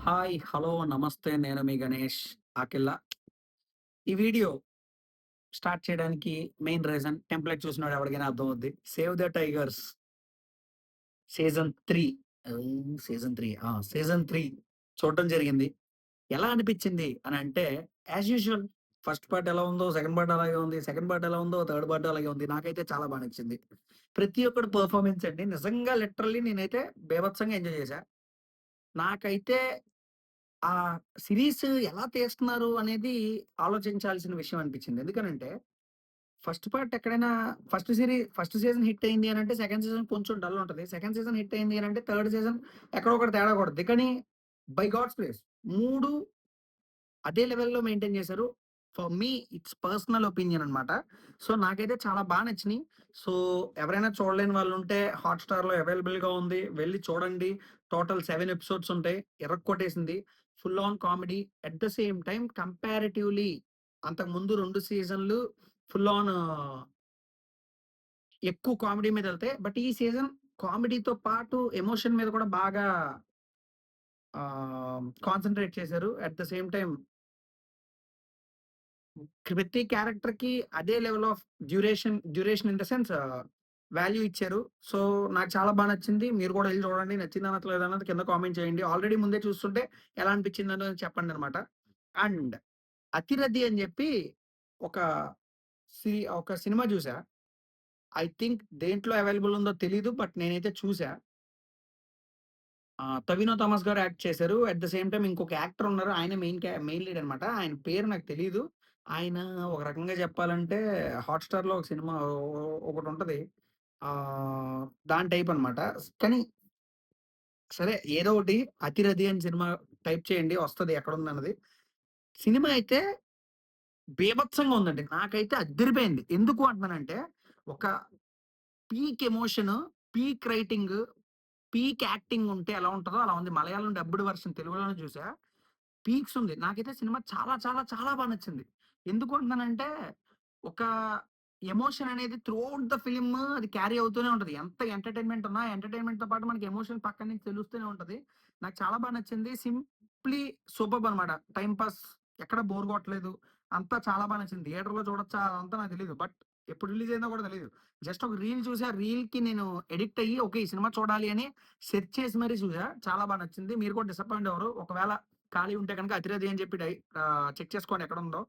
Hi, hello, నమస్తే. నేను మీ గణేష్ ఆకిల్లా. ఈ వీడియో స్టార్ట్ చేయడానికి మెయిన్ రీజన్ టెంప్లేట్ చూసినోడు ఎవడికైనా అర్థమవుద్ది. 'Save the tigers' season 3 season 3 చూడడం జరిగింది. ఎలా అనిపిచ్చింది అనంటే, యాస్ యూజువల్ ఫస్ట్ పార్ట్ ఎలా ఉందో, సెకండ్ పార్ట్ అలాగే ఉంది. సెకండ్ పార్ట్ ఎలా ఉందో, థర్డ్ పార్ట్ అలాగే ఉంది. నాకైతే చాలా బా నచ్చింది. ప్రతి ఒక్కడి పెర్ఫార్మన్స్ అండి నిజంగా లిటరల్లీ నేనైతే బీభత్సంగా ఎంజాయ్ చేశా. నాకైతే ఆ సిరీస్ ఎలా తీస్తున్నారు అనేది ఆలోచించాల్సిన విషయం అనిపించింది. ఎందుకనంటే, ఫస్ట్ పార్ట్ ఎక్కడైనా ఫస్ట్ సీజన్ హిట్ అయింది అనంటే, సెకండ్ సీజన్ కొంచెం డల్ ఉంటది. సెకండ్ సీజన్ హిట్ అయింది అనంటే, థర్డ్ సీజన్ ఎక్కడో ఒకటి తేడా కొడద్ది. కానీ బై గాడ్స్ గ్రేస్ 3 అదే లెవెల్‌లో మెయింటైన్ చేశారు. For me it's personal opinion అన్నమాట. సో, నాకైతే చాలా బా నచ్చినియి. సో, ఎవరైనా చూడలేని వాళ్ళుంటే హాట్‌స్టార్‌లో అవైలబుల్‌గా ఉంది. వెళ్లి చూడండి. టోటల్ 7 ఎపిసోడ్స్ ఉంటాయి. ఇరక్కొట్టేసింది. Full on comedy. At the same time comparatively అంతకుముందు 2 సీజన్‌లు ఫుల్ ఆన్ ఎక్కువ కామెడీ మీదెళ్తాయి. బట్ ఈ సీజన్ కామెడీతో పాటు ఎమోషన్ మీద కూడా బాగా కాన్సంట్రేట్ చేశారు. అట్ ద సేమ్ టైమ్ ప్రతి క్యారెక్టర్‌కి అదే level of duration in the sense value ఇచ్చారు. సో, నాకు చాలా బా నచ్చింది. మీరు కూడా ఎళ్లి చూడండి. నచ్చిందా నచ్చలేదా అన్నది కింద కామెంట్ చేయండి. ఆల్రెడీ ముందే చూస్తుంటే ఎలా అనిపించిందన్నది చెప్పండనమాట. అండ్ 'అతిరథి' అని చెప్పి ఒక ఒక సినిమా చూసా. ఐ థింక్ దేంట్లో అవైలబుల్ ఉందో తెలీదు. బట్ నేనైతే చూసా. 'టొవినో థామస్' గారు యాక్ట్ చేశారు. అట్ ద సేమ్ టైమ్ ఇంకొక యాక్టర్ ఉన్నారు. ఆయన మెయిన్ లీడ్ అనమాట. ఆయన పేరు నాకు తెలీదు. ఆయన ఒక రకంగా చెప్పాలంటే హాట్‌స్టార్‌లో ఒక సినిమా ఒకటుంటది. ఆహ్, దాని టైప్ అనమాట. కానీ సరే ఏదో ఒకటి 'అతిరథి' అని సినిమా టైప్ చేయండి వస్తది ఎక్కడుందన్నది. సినిమా అయితే బీభత్సంగా ఉందండి. నాకైతే అద్దిరిపోయింది. ఎందుకు అంటున్నానంటే ఒక peak emotion, peak writing, peak acting ఉంటే ఎలా ఉంటదో అలా ఉంది. మలయాళం డబ్బుడ్ వెర్షన్ తెలుగులోనే చూసా. పీక్స్ ఉంది. నాకైతే సినిమా చాలా చాలా చాలా బా నచ్చింది. ఎందుకు అంటున్నానంటే, ఒక ఎమోషన్ అనేది త్రూఔట్ ద ఫిల్మ్ అది క్యారీ అవుతూనే ఉంటది. ఎంత ఎంటర్‌టైన్‌మెంట్ ఉన్నా, ఎంటర్‌టైన్‌మెంట్‌తో పాటు మనకి ఎమోషన్ పక్కన నుంచి తెలుస్తూనే ఉంటది. నాకు చాలా బా నచ్చింది. సింప్లీ సూపర్బ్ అనమాట. టైమ్ పాస్ ఎక్కడ బోర్ కొట్టలేదు. అంతా చాలా బా నచ్చింది. థియేటర్‌లో చూడొచ్చా అదంతా నాకు తెలీదు. బట్ ఎప్పుడు రిలీజ్ అయిందో కూడా తెలీదు. జస్ట్ ఒక రీల్ చూసి, ఆ రీల్‌కి నేను అడిక్ట్ అయ్యి, ఓకే. ఈ సినిమా చూడాలి అని సెర్చ్ చేసి మరీ చూసా. చాలా బా నచ్చింది. మీరు కూడా డిసప్పాయింట్ అవ్వరు. ఒకవేళ ఖాళీ ఉంటే గనక 'అతిరథి' అని చెప్పి చెక్ చేసుకోండి ఎక్కడుందో.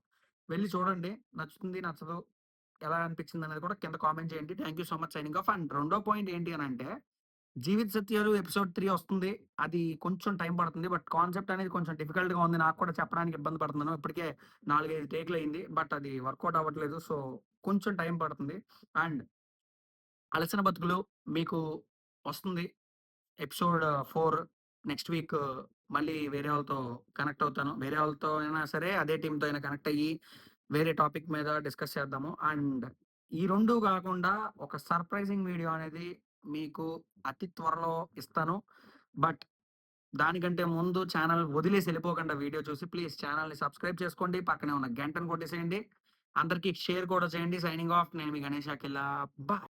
వెళ్లి చూడండి. నచ్చుతుంది, నచ్చదు. ఎలా అనిపించిందనేది కూడా కింద కామెంట్ చేయండి. Thank you so much signing off. And రెండో పాయింట్ ఏంటి అనంటే, 'జీవిత సత్యాలు' ఎపిసోడ్ 3 వస్తుంది. అది కొంచెం టైం పడుతుంది. బట్ కాన్సెప్ట్ అనేది కొంచెం డిఫికల్ట్‌గా ఉంది. నాకు కూడా చెప్పడానికి ఇబ్బంది పడుతున్నాను. ఇప్పటికే 4, 5 టేక్‌లయింది. బట్ అది వర్కౌట్ అవ్వట్లేదు. సో, కొంచెం టైం పడుతుంది. అండ్ 'అలసిన బతుకులు' మీకు వస్తుంది. ఎపిసోడ్ 4 నెక్స్ట్ వీక్ మళ్ళీ వేరే వాళ్ళతో కనెక్ట్ అవుతాను. వేరే వాళ్ళతో అయినా సరే, అదే టీమ్‌తో అయినా కనెక్ట్ అయ్యి, వేరే టాపిక్ మీద డిస్కస్ చేద్దాము. అండ్ ఈ 2 గాకుండా ఒక సర్ప్రైజింగ్ వీడియో అనేది మీకు అతి త్వరలో ఇస్తాను. బట్ దానికంటే ముందు ఛానెల్ వదిలేసి ఎళ్ళిపోకండి వీడియో చూసి. ప్లీజ్ ఛానెల్‌ని సబ్స్క్రైబ్ చేసుకోండి. పక్కనే ఉన్న గంటను కొట్టేసేయండి. అందరికి షేర్ కూడా చేయండి. Signing off. నేను మీ గణేష్ అఖిల. బాయ్.